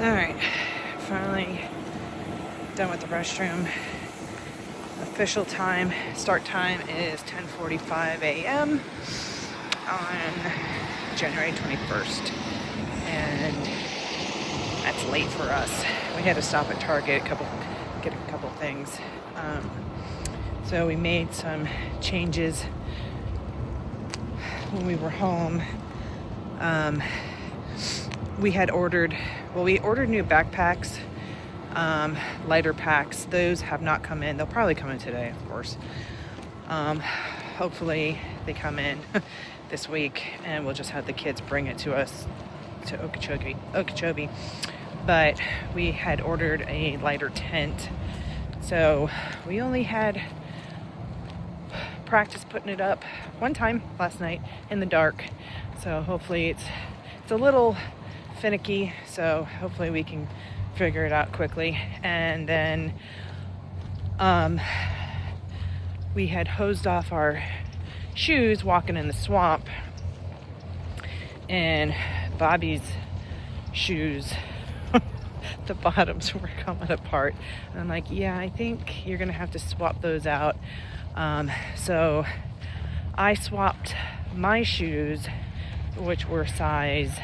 Alright, finally done with the restroom. Official time, start time is 10:45 a.m. on January 21st. And that's late for us. We had to stop at Target, get a couple things. So we made some changes when we were home. We ordered new backpacks, lighter packs. Those have not come in. They'll probably come in today, of course. Hopefully they come in this week, and we'll just have the kids bring it to us to Okeechobee. But we had ordered a lighter tent, so we only had practice putting it up one time last night in the dark. So hopefully it's a little finicky, so hopefully we can figure it out quickly. And then we had hosed off our shoes walking in the swamp, and Bobby's shoes the bottoms were coming apart, and I'm like, yeah, I think you're gonna have to swap those out. So I swapped my shoes, which were size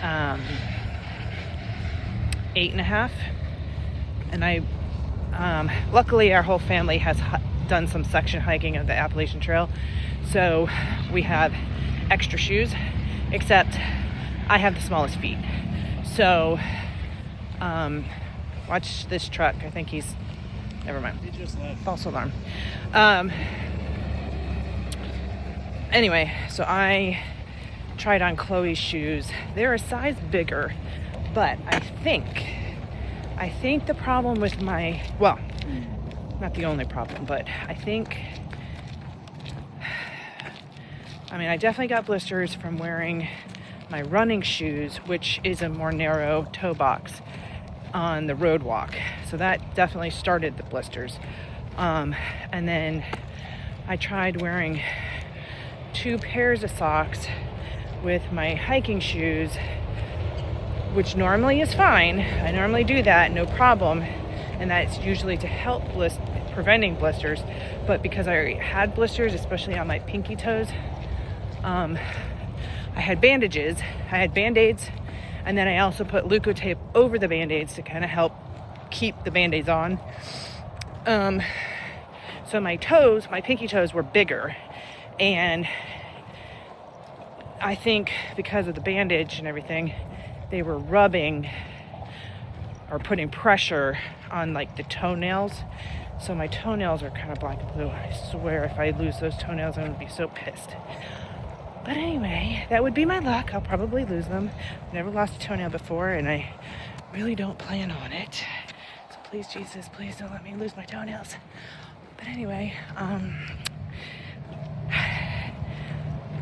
8.5, and I luckily our whole family has done some section hiking of the Appalachian Trail, so we have extra shoes, except I have the smallest feet. So watch this truck. I think never mind. He just left. False alarm. Anyway, so I tried on Chloe's shoes. They're a size bigger, but I think the problem with not the only problem, but I definitely got blisters from wearing my running shoes, which is a more narrow toe box on the road walk. So that definitely started the blisters. And then I tried wearing 2 pairs of socks with my hiking shoes, which normally is fine. I normally do that, no problem. And that's usually to help preventing blisters. But because I already had blisters, especially on my pinky toes, I had bandages. I had Band-Aids, and then I also put Leukotape over the Band-Aids to kind of help keep the Band-Aids on. So my pinky toes were bigger, and I think because of the bandage and everything, they were rubbing or putting pressure on like the toenails. So my toenails are kind of black and blue. I swear if I lose those toenails, I'm gonna be so pissed. But anyway, that would be my luck. I'll probably lose them. I've never lost a toenail before, and I really don't plan on it. So please, Jesus, please don't let me lose my toenails. But anyway,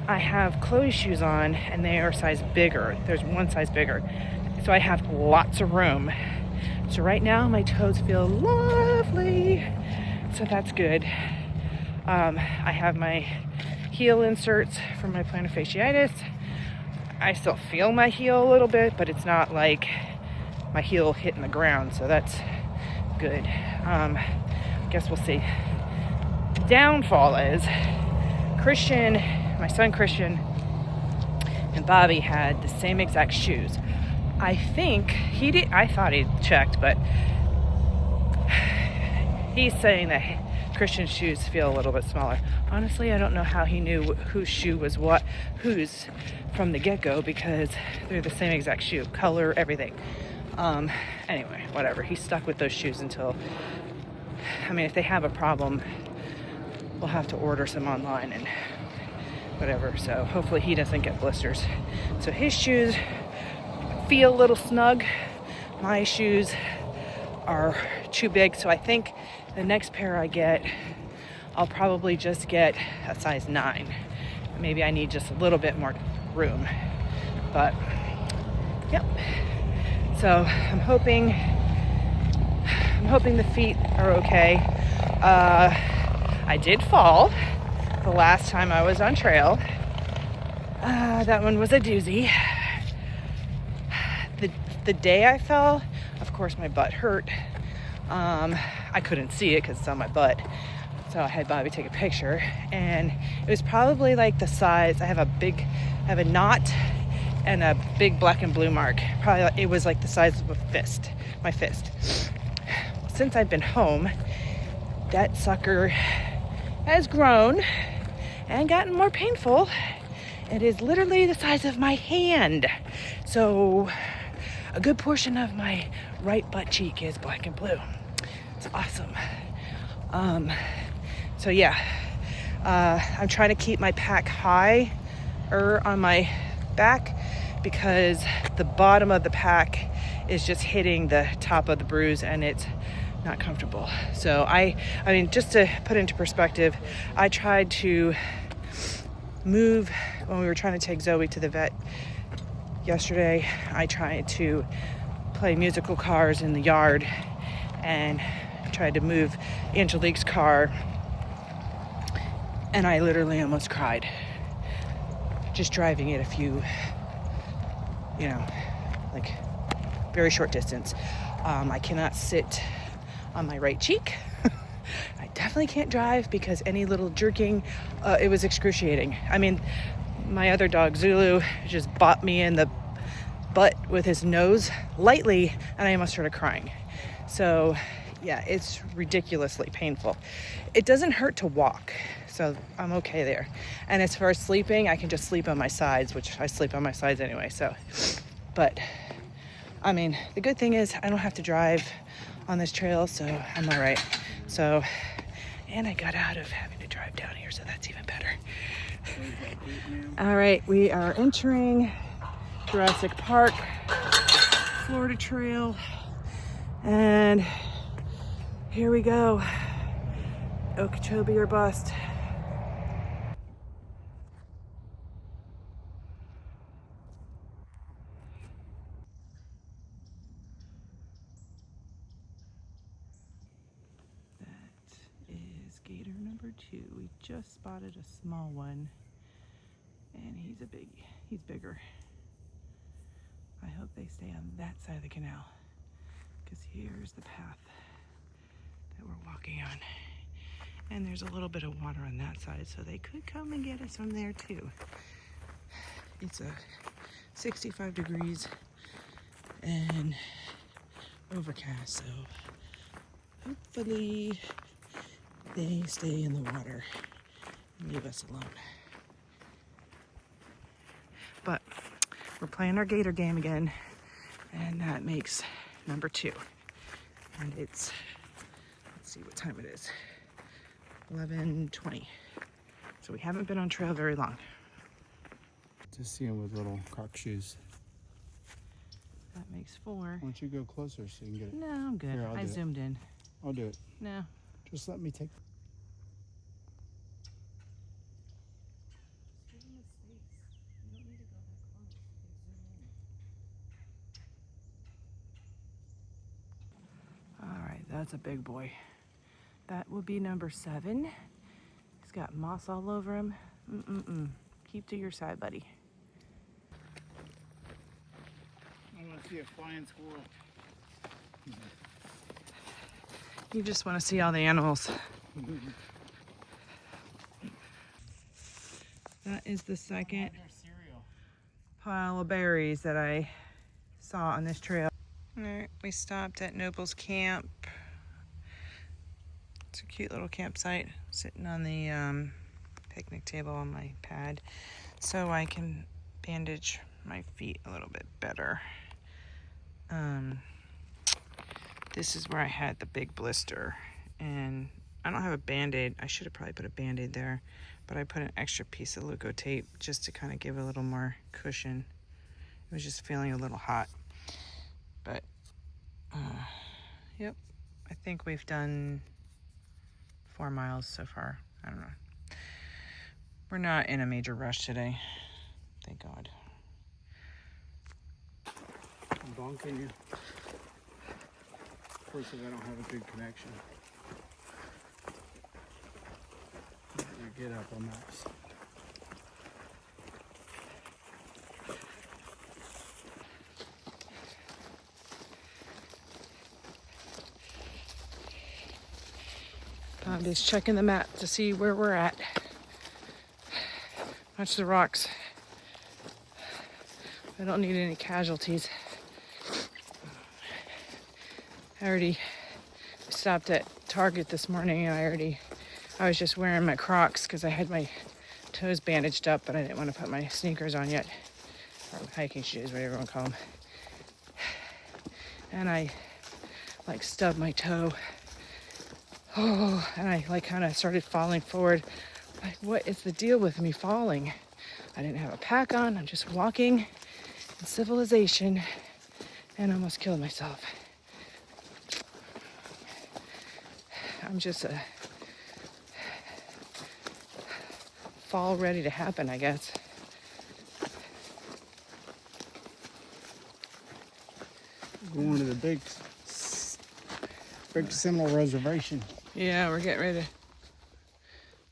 I have Chloe's shoes on, and they are a size bigger. There's one size bigger. So I have lots of room. So right now, my toes feel lovely. So that's good. I have my heel inserts for my plantar fasciitis. I still feel my heel a little bit, but it's not like my heel hitting the ground, so that's good. Guess we'll see. The downfall is my son Christian and Bobby had the same exact shoes. I think he did. I thought he checked, but he's saying that Christian's shoes feel a little bit smaller. Honestly, I don't know how he knew whose shoe was whose from the get-go, because they're the same exact shoe, color, everything. Anyway, whatever. He's stuck with those shoes until, if they have a problem, we'll have to order some online and whatever. So hopefully he doesn't get blisters. So his shoes feel a little snug. My shoes are too big, so I think the next pair I get, I'll probably just get a size 9. Maybe I need just a little bit more room. But, yep. So I'm hoping the feet are okay. I did fall the last time I was on trail. That one was a doozy. the day I fell, of course my butt hurt. I couldn't see it because it's on my butt. So I had Bobby take a picture, and it was probably like the size. I have a knot and a big black and blue mark. Probably it was like the size of my fist. Since I've been home, that sucker has grown and gotten more painful. It is literally the size of my hand. So a good portion of my right butt cheek is black and blue. It's awesome. So yeah, I'm trying to keep my pack higher on my back because the bottom of the pack is just hitting the top of the bruise and it's not comfortable. So I mean, just to put into perspective, I tried to move when we were trying to take Zoe to the vet yesterday. I tried to play musical cars in the yard and tried to move Angelique's car, and I literally almost cried just driving it a few, like very short distance. I cannot sit on my right cheek. I definitely can't drive because any little jerking, it was excruciating. I mean, my other dog Zulu just bought me in the butt with his nose lightly, and I almost started crying. So yeah, it's ridiculously painful. It doesn't hurt to walk, so I'm okay there. And as far as sleeping, I can just sleep on my sides, which I sleep on my sides anyway. So, but I mean, the good thing is I don't have to drive on this trail, so I'm all right. So, and I got out of having to drive down here, so that's even better. All right, we are entering Jurassic Park, Florida Trail, and here we go. Okeechobee or bust. That is gator number 2. We just spotted a small one, and he's bigger. I hope they stay on that side of the canal, because here's the path that we're walking on. And there's a little bit of water on that side, so they could come and get us from there too. It's 65 degrees and overcast, so hopefully they stay in the water and leave us alone. But we're playing our gator game again, and that makes number 2. And it's, let's see what time it is. 11:20. So we haven't been on trail very long. Just see him with little Croc shoes. That makes 4. Why don't you go closer so you can get it? No, I'm good. Here, I zoomed in. I'll do it. No. Just let me take. All right, that's a big boy. That will be number 7. He's got moss all over him. Keep to your side, buddy. I want to see a flying squirrel. You just want to see all the animals. That is the second pile of berries that I saw on this trail. All right, we stopped at Noble's Camp. It's a cute little campsite, sitting on the picnic table on my pad so I can bandage my feet a little bit better. This is where I had the big blister, and I don't have a Band-Aid. I should have probably put a Band-Aid there, but I put an extra piece of Leuko tape just to kind of give a little more cushion. It was just feeling a little hot. But, yep, I think we've done 4 miles so far. I don't know. We're not in a major rush today. Thank God. I'm bonking you. Of course, if I don't have a good connection. Get up on maps. I'm just checking the map to see where we're at. Watch the rocks. I don't need any casualties. I already stopped at Target this morning and I was just wearing my Crocs because I had my toes bandaged up, but I didn't want to put my sneakers on yet. Or hiking shoes, whatever you want to call them. And I like stubbed my toe. Oh, and I like kind of started falling forward. Like, what is the deal with me falling? I didn't have a pack on. I'm just walking in civilization and almost killed myself. I'm just a fall ready to happen, I guess. Going to the big Seminole reservation. Yeah, we're getting ready to.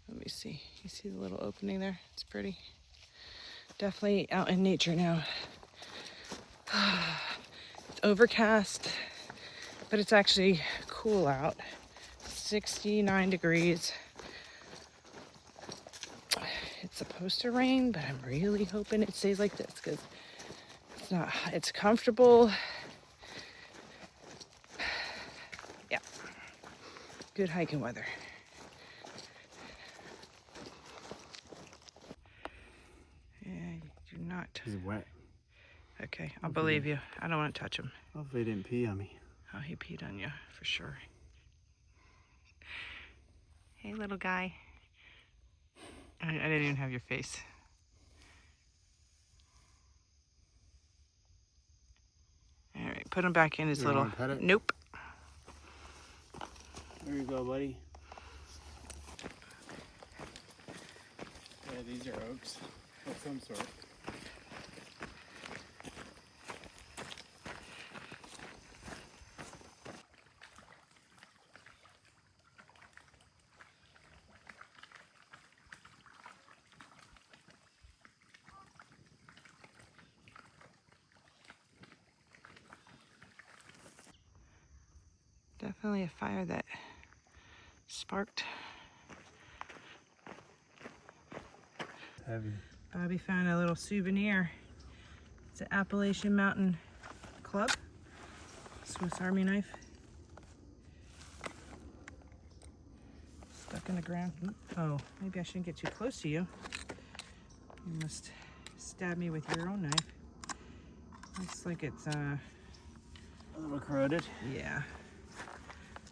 Let me see. You see the little opening there? It's pretty. Definitely out in nature now. It's overcast, but it's actually cool out. 69 degrees. It's supposed to rain, but I'm really hoping it stays like this because it's comfortable. Yeah. Good hiking weather. Yeah, you do not. He's wet. Okay, I'll believe you. I don't want to touch him. Hopefully he didn't pee on me. Oh, he peed on you, for sure. Hey, little guy. I didn't even have your face. All right, put him back in his little... Want to pet it? Nope. There you go, buddy. Yeah, these are oaks of some sort. Definitely a fire that sparked. Heavy. Bobby found a little souvenir. It's an Appalachian Mountain club. Swiss Army knife. Stuck in the ground. Oh, maybe I shouldn't get too close to you. You must stab me with your own knife. Looks like it's A little corroded. yeah.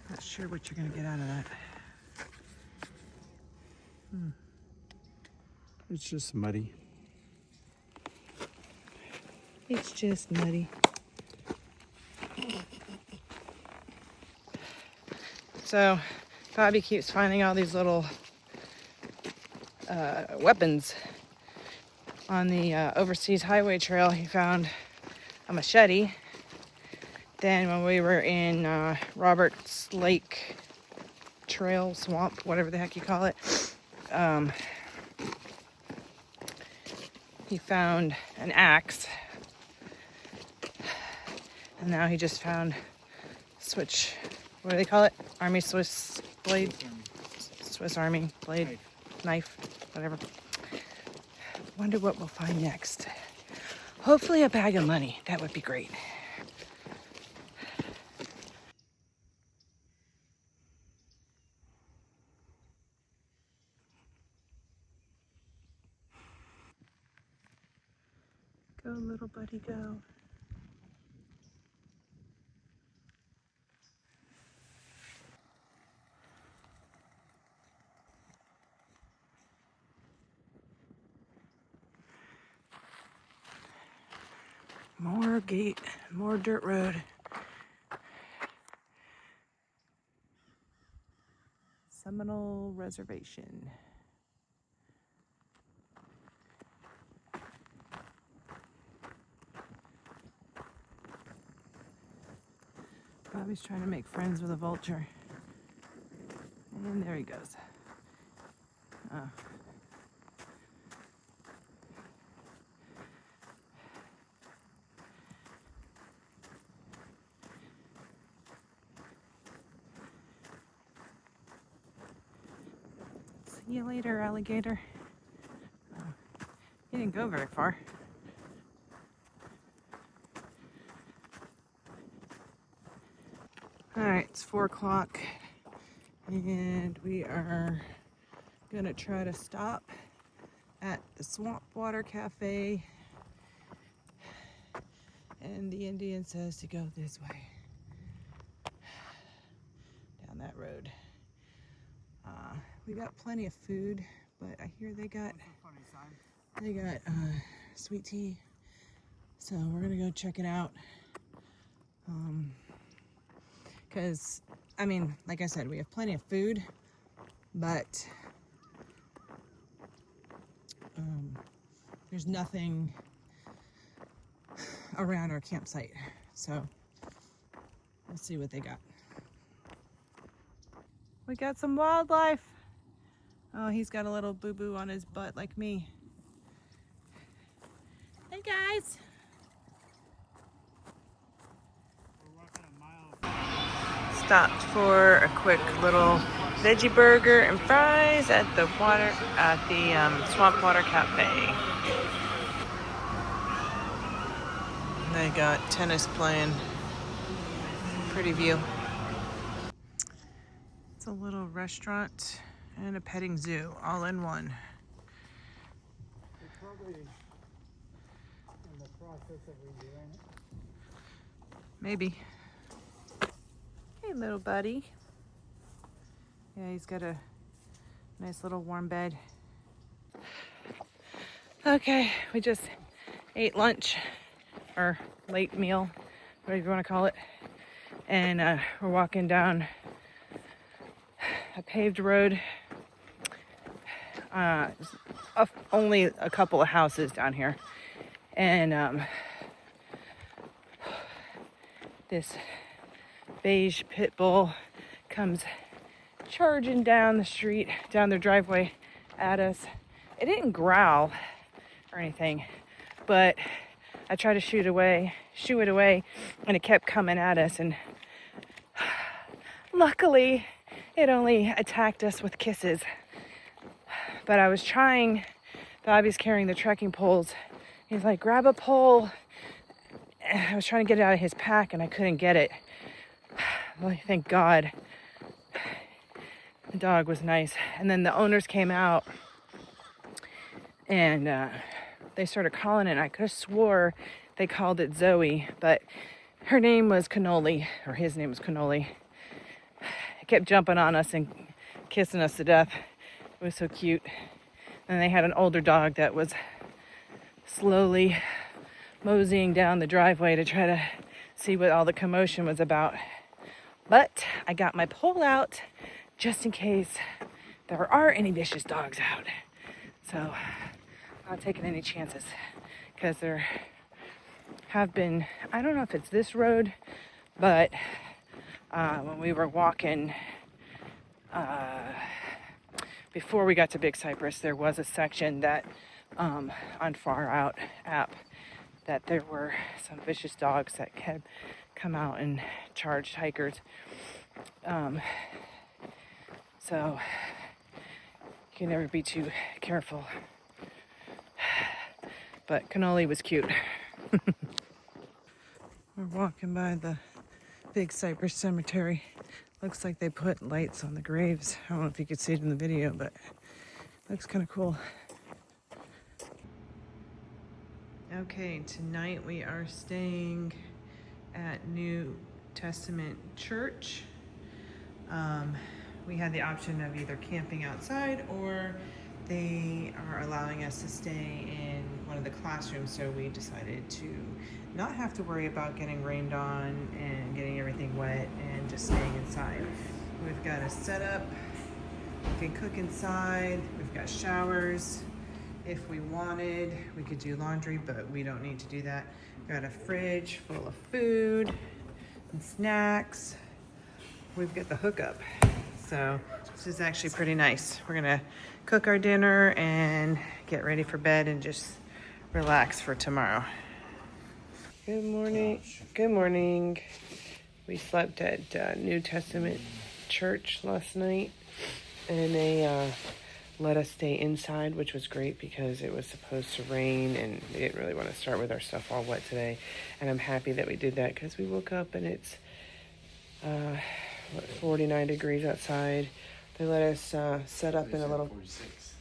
Not sure what you're gonna get out of that. It's just muddy. It's just muddy. So, Bobby keeps finding all these little weapons. On the overseas highway trail, he found a machete. Then when we were in Roberts Lake Trail, swamp, whatever the heck you call it, he found an axe. And now he just found what do they call it? Army Swiss blade? Swiss Army blade, knife, whatever. Wonder what we'll find next. Hopefully a bag of money. That would be great. Go, little buddy, go. More dirt road. Seminole Reservation. Bobby's trying to make friends with a vulture. And there he goes. Oh. See you later, alligator. He didn't go very far. All right, it's 4 o'clock and we are gonna try to stop at the Swamp Water Cafe. And the Indian says to go this way, down that road. We got plenty of food, but I hear they got sweet tea. So we're gonna go check it out. Because, I mean, like I said, we have plenty of food, but there's nothing around our campsite. So we'll see what they got. We got some wildlife. Oh, he's got a little boo-boo on his butt like me. Hey guys. Stopped for a quick little veggie burger and fries at the Swamp Water Cafe. They got tennis playing. Pretty view. It's a little restaurant and a petting zoo all in one. They're probably in the process of redoing it. Maybe. Hey, little buddy. Yeah, he's got a nice little warm bed. Okay, we just ate lunch, or late meal, whatever you want to call it. And we're walking down a paved road. Only a couple of houses down here. And this beige pit bull comes charging down the street, down their driveway at us. It didn't growl or anything, but I tried to shoo it away, and it kept coming at us. And luckily, it only attacked us with kisses. But I was trying, Bobby's carrying the trekking poles. He's like, grab a pole. I was trying to get it out of his pack and I couldn't get it. Well, thank God. The dog was nice. And then the owners came out and they started calling it. I could have swore they called it Zoe, but her name was Cannoli, or his name was Cannoli. It kept jumping on us and kissing us to death. It was so cute. And they had an older dog that was slowly moseying down the driveway to try to see what all the commotion was about. But I got my pole out just in case there are any vicious dogs out. So I'm not taking any chances, because there have been, I don't know if it's this road, but when we were walking before we got to Big Cypress, there was a section that on Far Out app that there were some vicious dogs that had come out and charged hikers. So you can never be too careful. But Cannoli was cute. We're walking by the Big Cypress Cemetery. Looks like they put lights on the graves. I don't know if you could see it in the video, but it looks kind of cool. Okay, tonight we are staying at New Testament Church. We had the option of either camping outside, or they are allowing us to stay in one of the classrooms, so we decided to not have to worry about getting rained on and getting everything wet and just staying inside. We've got a setup, we can cook inside, we've got showers. If we wanted, we could do laundry, but we don't need to do that. We've got a fridge full of food and snacks. We've got the hookup. So this is actually pretty nice. We're gonna cook our dinner and get ready for bed and just relax for tomorrow. Good morning. Good morning. We slept at New Testament Church last night, and they let us stay inside, which was great because it was supposed to rain and we didn't really want to start with our stuff all wet today. And I'm happy that we did that because we woke up and it's 49 degrees outside. They let us set up in a little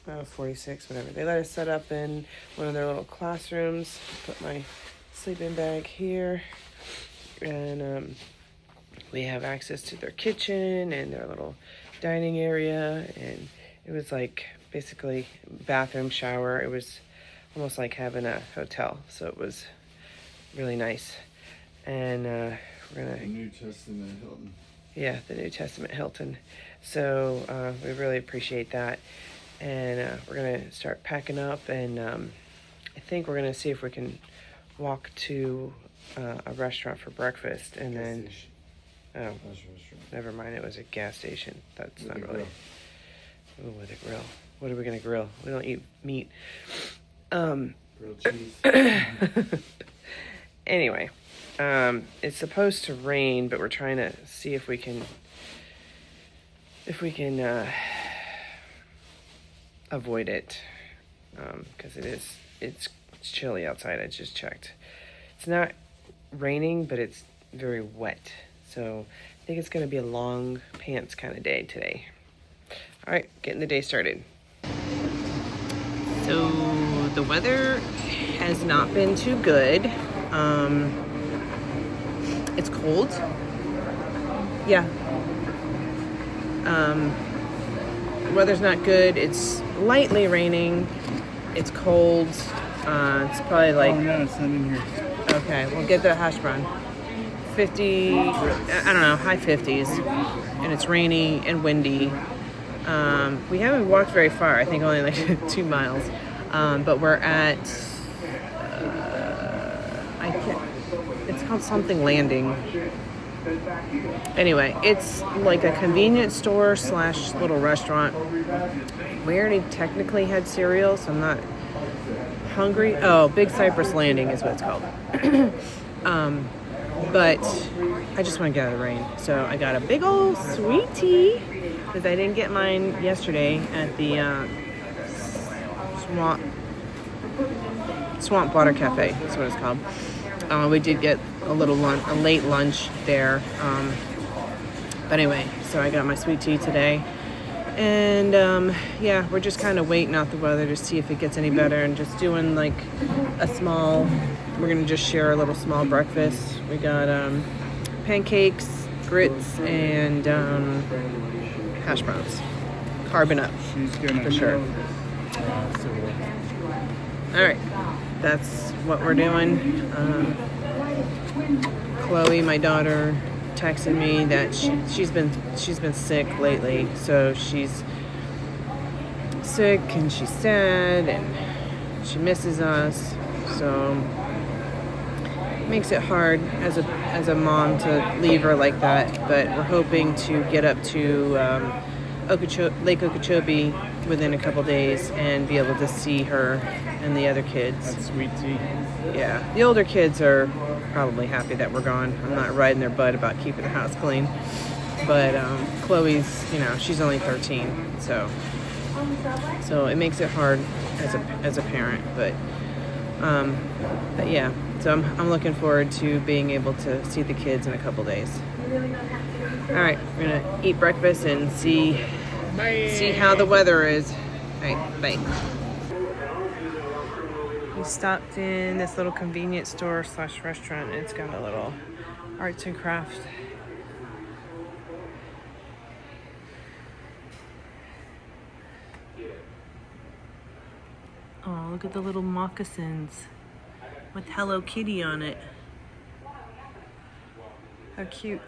46, whatever. They let us set up in one of their little classrooms. Put my sleeping bag here, and we have access to their kitchen and their little dining area, and it was like basically bathroom, shower. It was almost like having a hotel, so it was really nice. And we're gonna The New Testament Hilton. Yeah, the New Testament Hilton. So we really appreciate that. And we're going to start packing up. And I think we're going to see if we can walk to a restaurant for breakfast. And then, oh, never mind. It was a gas station. That's not really. Oh, with a grill. What are we going to grill? We don't eat meat. Grilled cheese. Anyway. It's supposed to rain, but we're trying to see if we can avoid it, because it's chilly outside. I just checked. It's not raining, but it's very wet. So I think it's going to be a long pants kind of day today. All right, getting the day started. So the weather has not been too good. It's cold. Yeah. The weather's not good. It's lightly raining. It's cold. It's probably like... Oh, no, it's not in here. Okay, we'll get the hash brown. 50, I don't know, high 50s. And it's rainy and windy. We haven't walked very far. I think only like 2 miles. But we're at... It's called something landing. Anyway, it's like a convenience store / little restaurant. We already technically had cereal, so I'm not hungry. Oh, Big Cypress Landing is what it's called. But I just want to get out of the rain. So I got a big old sweet tea because I didn't get mine yesterday at the Swamp Water Cafe. That's what it's called. We did get a late lunch there. But anyway, so I got my sweet tea today. And yeah, we're just kind of waiting out the weather to see if it gets any better and just doing like we're going to just share a little small breakfast. We got pancakes, grits, and hash browns. Carbon up, for sure. All right, that's what we're doing. Chloe, my daughter, texted me that she's been sick lately, so she's sick and she's sad and she misses us. So it makes it hard as a mom to leave her like that. But we're hoping to get up to Lake Okeechobee within a couple days and be able to see her and the other kids. That's sweet tea. Yeah, the older kids are probably happy that we're gone. I'm not riding their butt about keeping the house clean. But Chloe's, she's only 13, so it makes it hard as a parent. But yeah, so I'm looking forward to being able to see the kids in a couple days. All right, we're gonna eat breakfast and see how the weather is. All right, bye. We stopped in this little convenience store / restaurant, and it's got a little arts and crafts. Oh, look at the little moccasins with Hello Kitty on it. How cute.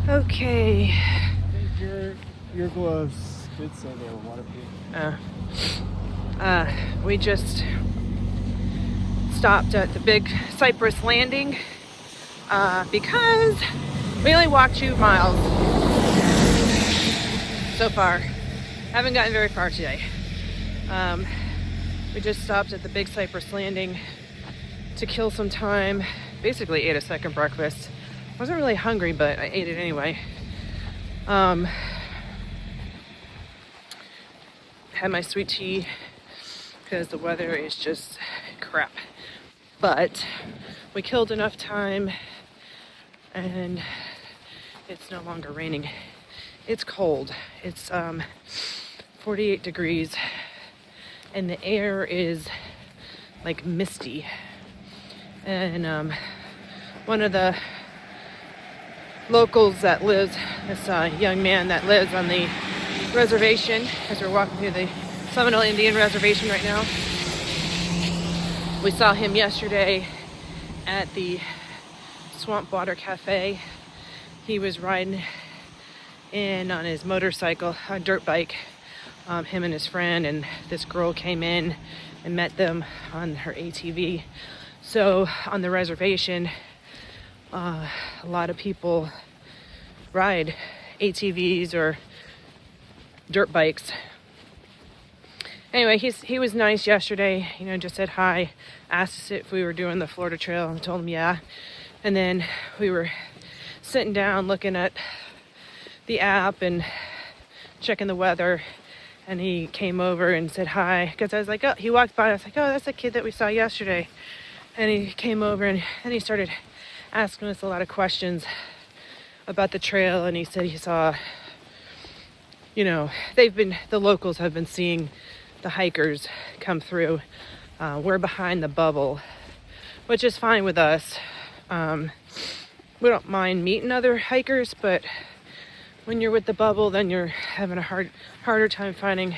Okay. Your gloves did say they were waterproof. We just stopped at the Big Cypress Landing because we only walked 2 miles so far. Haven't gotten very far today. We just stopped at the Big Cypress Landing to kill some time. Basically ate a second breakfast Wasn't really hungry, but I ate it anyway. Had my sweet tea because the weather is just crap. But we killed enough time and it's no longer raining. It's cold. It's 48 degrees and the air is like misty. And one of the locals that lives, this young man that lives on the reservation, as we're walking through the Seminole Indian reservation right now. We saw him yesterday at the Swamp Water Cafe. He was riding in on his motorcycle, a dirt bike, him and his friend, and this girl came in and met them on her ATV. So on the reservation, a lot of people ride ATVs or dirt bikes. Anyway, he was nice yesterday, just said hi, asked us if we were doing the Florida Trail, and told him yeah. And then we were sitting down looking at the app and checking the weather, and he came over and said hi, because I was like, oh, he walked by, I was like, oh, that's the kid that we saw yesterday. And he came over and he started asking us a lot of questions about the trail, and he said he saw, the locals have been seeing the hikers come through. We're behind the bubble, which is fine with us. We don't mind meeting other hikers, but when you're with the bubble, then you're having a harder time finding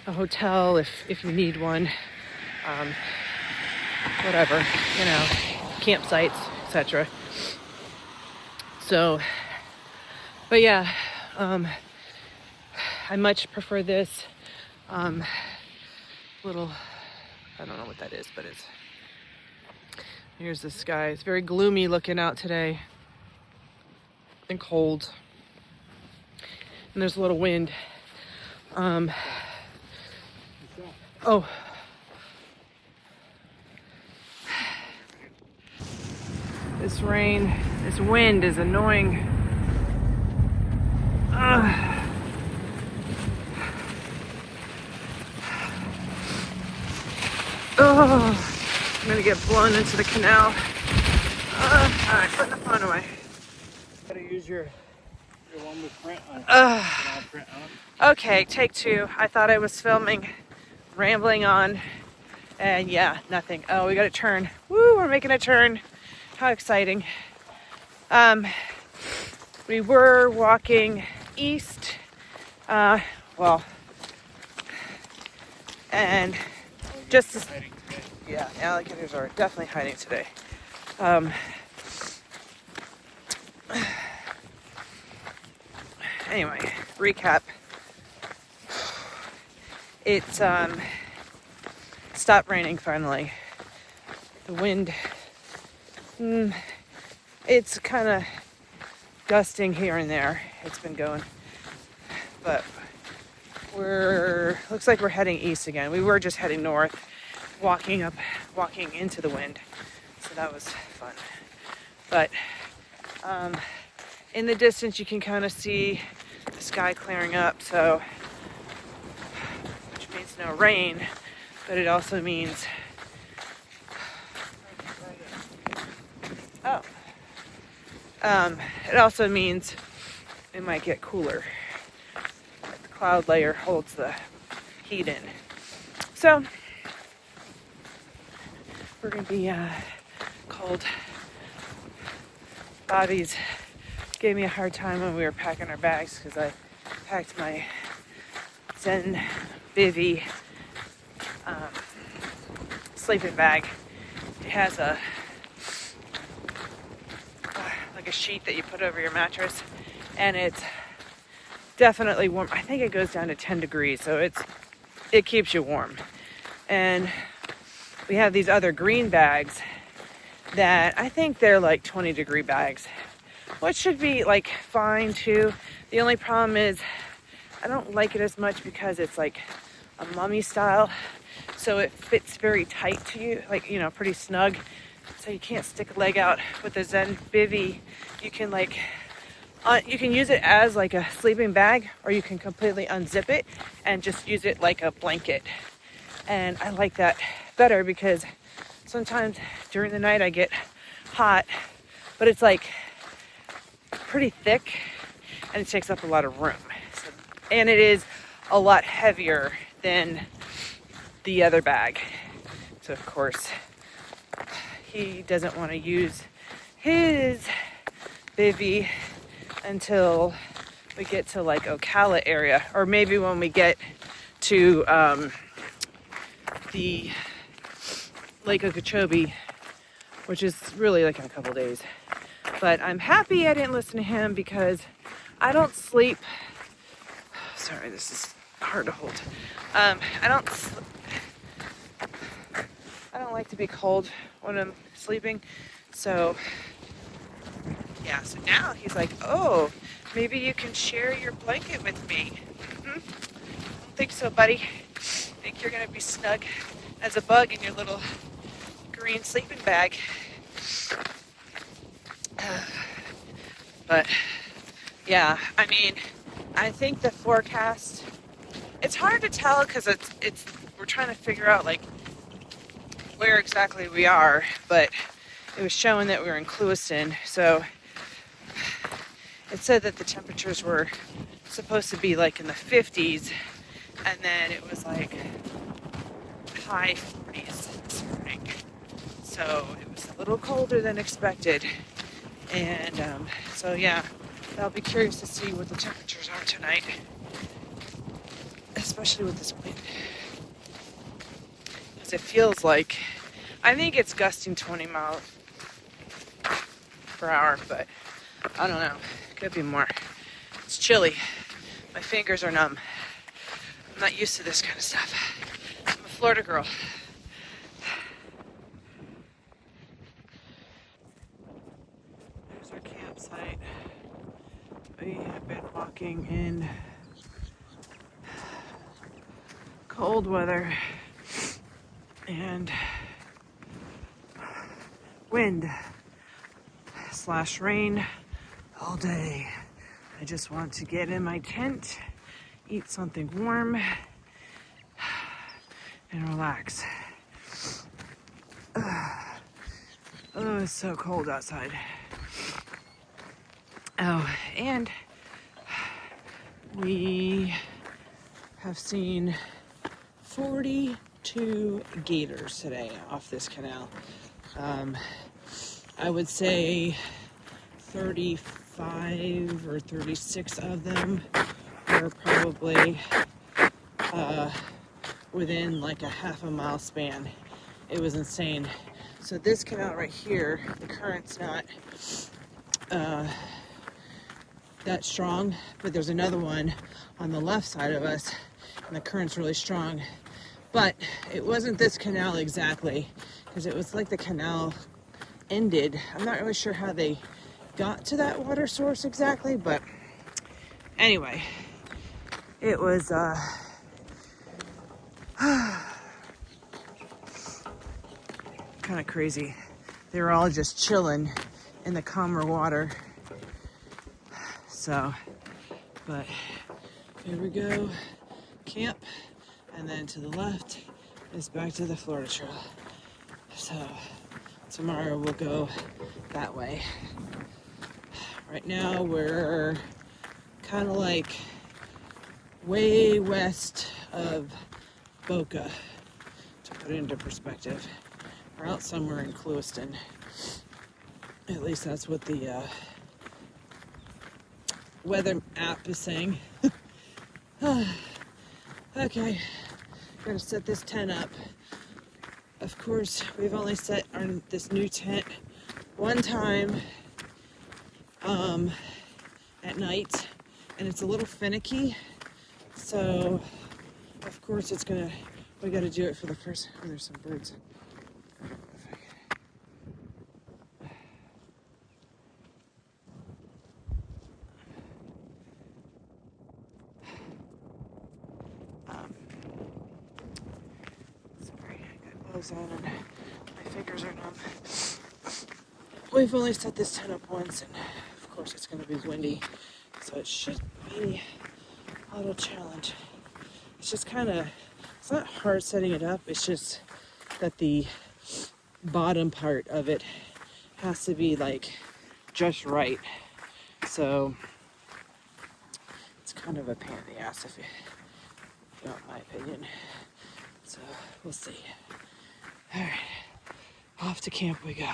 a hotel if you need one. Whatever, campsites, etc. So, but yeah, I much prefer this little, I don't know what that is, but here's the sky. It's very gloomy looking out today and cold. And there's a little wind. Oh. This wind is annoying. Oh, I'm gonna get blown into the canal. Alright, putting the phone away. Gotta use your one with print on it. Print on it. Okay, take two. I thought I was filming, rambling on, and yeah, nothing. Oh, we got a turn. Woo, we're making a turn. How exciting. We were walking east, and just, yeah, alligators are definitely hiding today. Anyway, recap. It's stopped raining finally. The wind, it's kind of gusting here and there. It's been going, but looks like we're heading east again. We were just heading north, walking into the wind, so that was fun. But in the distance you can kind of see the sky clearing up, so which means no rain, but it also means it also means it might get cooler. The cloud layer holds the heat in. So we're gonna be cold. Bobby's gave me a hard time when we were packing our bags because I packed my Zen Bivy sleeping bag. It has like a sheet that you put over your mattress, and it's definitely warm. I think it goes down to 10 degrees, so it keeps you warm. And we have these other green bags that I think they're like 20-degree bags, which should be like fine too. The only problem is I don't like it as much because it's like a mummy style, so it fits very tight to you, like, pretty snug. so you can't stick a leg out. With the Zen bivy, you can like you can use it as like a sleeping bag, or you can completely unzip it and just use it like a blanket. And I like that better because sometimes during the night I get hot, but it's like pretty thick and it takes up a lot of room. So, and it is a lot heavier than the other bag. So of course he doesn't want to use his bivy until we get to like Ocala area, or maybe when we get to the Lake Okeechobee, which is really like in a couple days. But I'm happy I didn't listen to him because I don't sleep. Sorry, this is hard to hold. I don't like to be cold when I'm sleeping. So yeah, so now he's like, oh, maybe you can share your blanket with me. I don't think so, buddy. I think you're gonna be snug as a bug in your little green sleeping bag. But yeah, I mean, I think the forecast, it's hard to tell because it's we're trying to figure out like where exactly we are, but it was showing that we were in Clewiston, so it said that the temperatures were supposed to be like in the 50s, and then it was like high 40s this morning. So it was a little colder than expected. And so yeah, I'll be curious to see what the temperatures are tonight, especially with this wind. Because it feels like, I think it's gusting 20 miles per hour, but I don't know. Could be more. It's chilly. My fingers are numb. I'm not used to this kind of stuff. I'm a Florida girl. There's our campsite. We have been walking in cold weather and wind / rain all day. I just want to get in my tent, eat something warm, and relax. Oh, it's so cold outside. Oh, and we have seen 42 gators today off this canal. I would say 35 or 36 of them were probably within like a half a mile span. It was insane. So this canal right here, the current's not that strong, but there's another one on the left side of us, and the current's really strong. But it wasn't this canal exactly, because it was like the canal ended. I'm not really sure how they got to that water source exactly, but anyway, it was kind of crazy. They were all just chilling in the calmer water. So, but here we go, camp, and then to the left is back to the Florida Trail. So tomorrow we'll go that way. Right now we're kind of like way west of Boca, to put it into perspective. We're out somewhere in Clewiston. At least that's what the weather app is saying. Okay, gonna set this tent up. Of course, we've only set this new tent one time at night, and it's a little finicky. So, of course, we gotta do it for the first. Oh, there's some birds. Sorry, I got clothes on and my fingers are numb. we've only set this tent up once, and of course it's going to be windy, so it should be a little challenge. It's just kind of, it's not hard setting it up, it's just that the bottom part of it has to be like just right. So it's kind of a pain in the ass if you want my opinion. So we'll see. All right, off to camp we go.